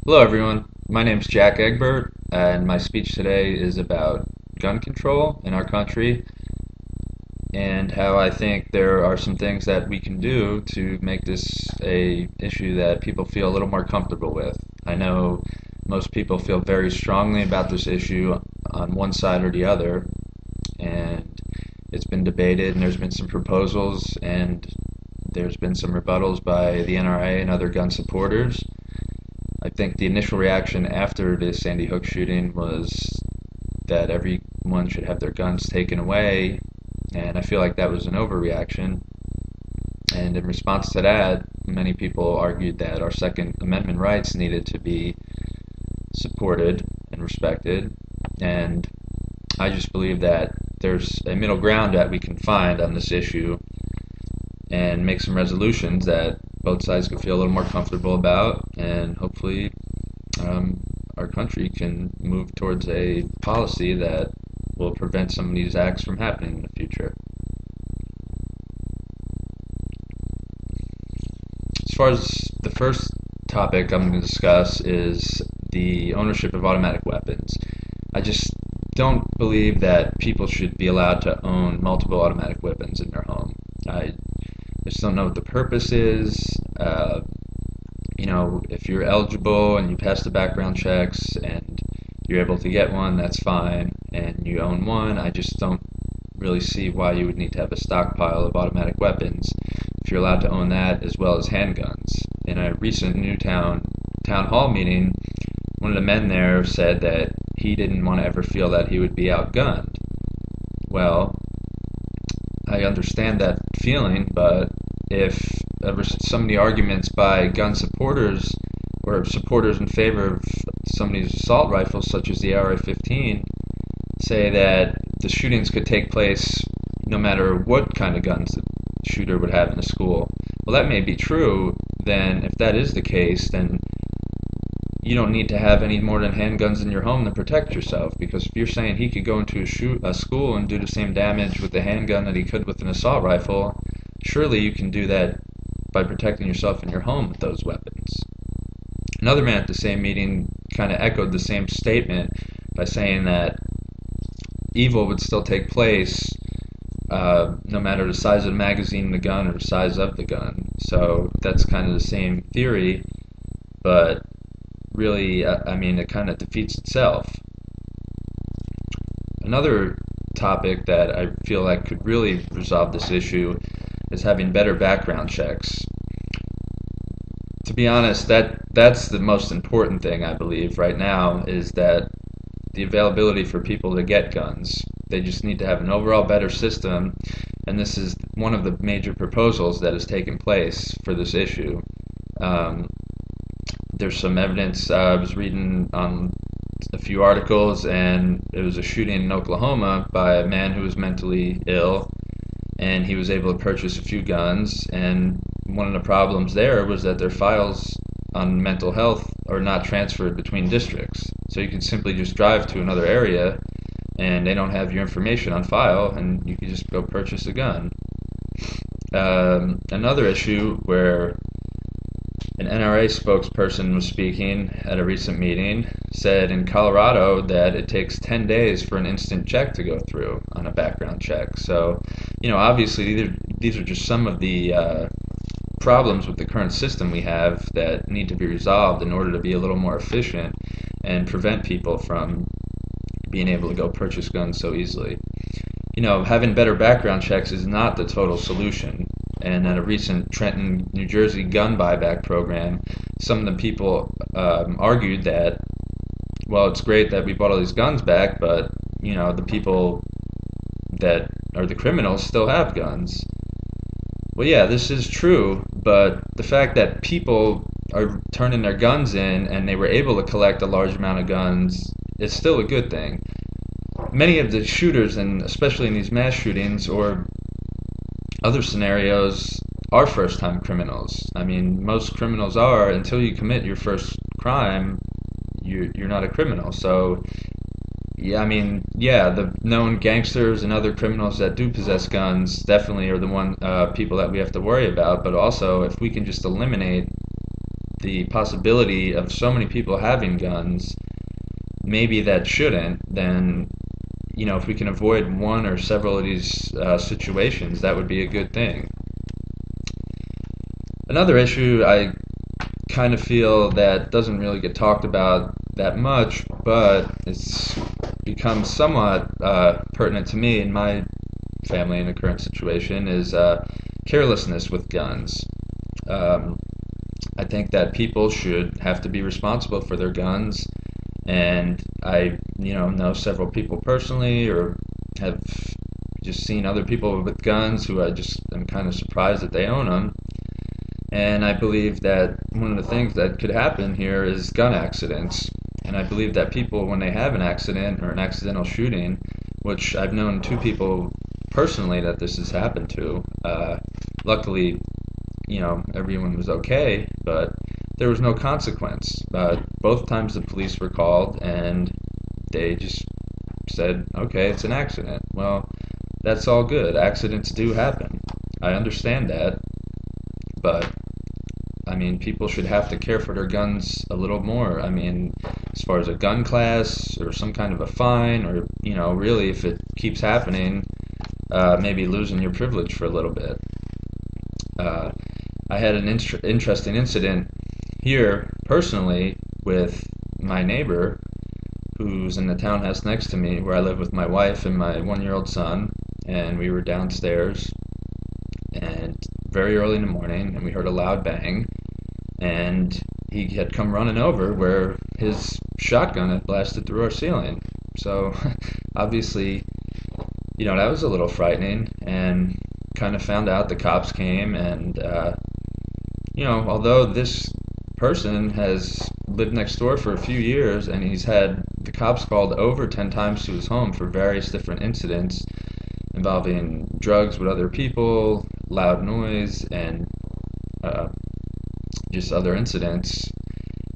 Hello, everyone. My name's Jack Egbert, and my speech today is about gun control in our country and how I think there are some things that we can do to make this a issue that people feel a little more comfortable with. I know most people feel very strongly about this issue on one side or the other, and it's been debated, and there's been some proposals, and there's been some rebuttals by the NRA and other gun supporters. I think the initial reaction after the Sandy Hook shooting was that everyone should have their guns taken away, and I feel like that was an overreaction. And in response to that, many people argued that our Second Amendment rights needed to be supported and respected, and I just believe that there's a middle ground that we can find on this issue and make some resolutions that both sides can feel a little more comfortable about, and hopefully our country can move towards a policy that will prevent some of these acts from happening in the future. As far as the first topic I'm going to discuss is the ownership of automatic weapons. I just don't believe that people should be allowed to own multiple automatic weapons in their home. I just don't know what the purpose is. If you're eligible and you pass the background checks and you're able to get one, that's fine, and you own one. I just don't really see why you would need to have a stockpile of automatic weapons if you're allowed to own that as well as handguns. In a recent Newtown town hall meeting, one of the men there said that he didn't want to ever feel that he would be outgunned. Well, I understand that feeling, but if some of the arguments by gun supporters or supporters in favor of some of these assault rifles, such as the AR-15, say that the shootings could take place no matter what kind of guns the shooter would have in the school. Well, that may be true. Then if that is the case, then you don't need to have any more than handguns in your home to protect yourself, because if you're saying he could go into a school and do the same damage with a handgun that he could with an assault rifle, surely you can do that by protecting yourself in your home with those weapons. Another man at the same meeting kind of echoed the same statement by saying that evil would still take place no matter the size of the magazine in the gun or the size of the gun. So that's kind of the same theory, but really, it kind of defeats itself. Another topic that I feel like could really resolve this issue is having better background checks. To be honest, that's the most important thing, I believe, right now, is that the availability for people to get guns. They just need to have an overall better system, and this is one of the major proposals that has taken place for this issue. There's some evidence. I was reading on a few articles, and it was a shooting in Oklahoma by a man who was mentally ill, and he was able to purchase a few guns, and one of the problems there was that their files on mental health are not transferred between districts. So you can simply just drive to another area, and they don't have your information on file, and you can just go purchase a gun. Another issue where an NRA spokesperson was speaking at a recent meeting said in Colorado that it takes 10 days for an instant check to go through on a background check. So, obviously these are just some of the problems with the current system we have that need to be resolved in order to be a little more efficient and prevent people from being able to go purchase guns so easily. Having better background checks is not the total solution. And at a recent Trenton, New Jersey gun buyback program, some of the people argued that, well, it's great that we bought all these guns back, but, the people that are the criminals still have guns. Well, yeah, this is true, but the fact that people are turning their guns in and they were able to collect a large amount of guns is still a good thing. Many of the shooters, and especially in these mass shootings or other scenarios, are first-time criminals. Most criminals are, until you commit your first crime, you're not a criminal. So, the known gangsters and other criminals that do possess guns definitely are the people that we have to worry about. But also, if we can just eliminate the possibility of so many people having guns, maybe that shouldn't, then if we can avoid one or several of these situations, that would be a good thing. Another issue I kind of feel that doesn't really get talked about that much, but it's become somewhat pertinent to me in my family in the current situation, is carelessness with guns. I think that people should have to be responsible for their guns, and I know several people personally, or have just seen other people with guns who I just am kind of surprised that they own them. And I believe that one of the things that could happen here is gun accidents. And I believe that people, when they have an accident or an accidental shooting, which I've known two people personally that this has happened to, luckily, everyone was okay, but there was no consequence. Both times the police were called, and they just said, okay, it's an accident. Well, that's all good. Accidents do happen. I understand that, but I mean, people should have to care for their guns a little more. I mean, as far as a gun class or some kind of a fine, or really, if it keeps happening, maybe losing your privilege for a little bit. I had an interesting incident here personally with my neighbor who's in the townhouse next to me, where I live with my wife and my 1-year-old son, and we were downstairs and very early in the morning, and we heard a loud bang, and he had come running over where his shotgun had blasted through our ceiling. So obviously, that was a little frightening, and kind of found out the cops came, and although this person has lived next door for a few years, and he's had the cops called over 10 times to his home for various different incidents involving drugs with other people, loud noise, and just other incidents,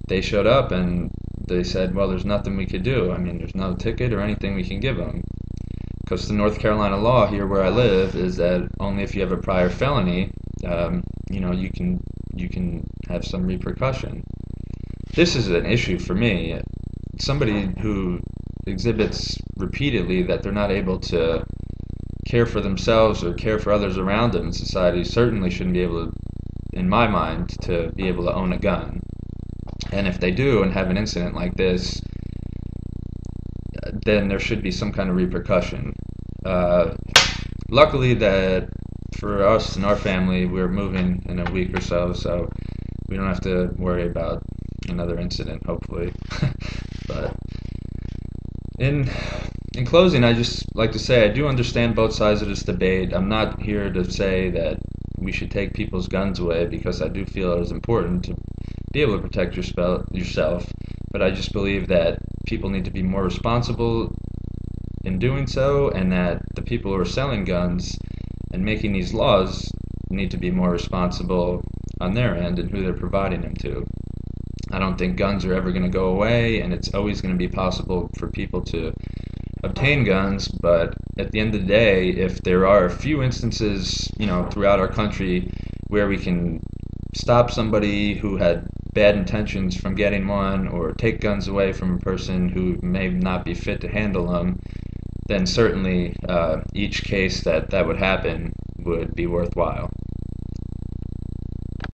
they showed up and they said, well, there's nothing we could do. I mean, there's no ticket or anything we can give them. Because the North Carolina law here where I live is that only if you have a prior felony, you can have some repercussion. This is an issue for me. Somebody who exhibits repeatedly that they're not able to care for themselves or care for others around them in society certainly shouldn't be able to, in my mind, to be able to own a gun. And if they do and have an incident like this, then there should be some kind of repercussion. Luckily that for us and our family, we're moving in a week or so we don't have to worry about another incident, hopefully. But in closing, I just like to say I do understand both sides of this debate. I'm not here to say that we should take people's guns away, because I do feel it is important to be able to protect yourself, but I just believe that people need to be more responsible in doing so, and that the people who are selling guns and making these laws need to be more responsible on their end and who they're providing them to. I don't think guns are ever going to go away, and it's always going to be possible for people to obtain guns, but at the end of the day, if there are a few instances, throughout our country where we can stop somebody who had bad intentions from getting one, or take guns away from a person who may not be fit to handle them, then certainly each case that would happen would be worthwhile.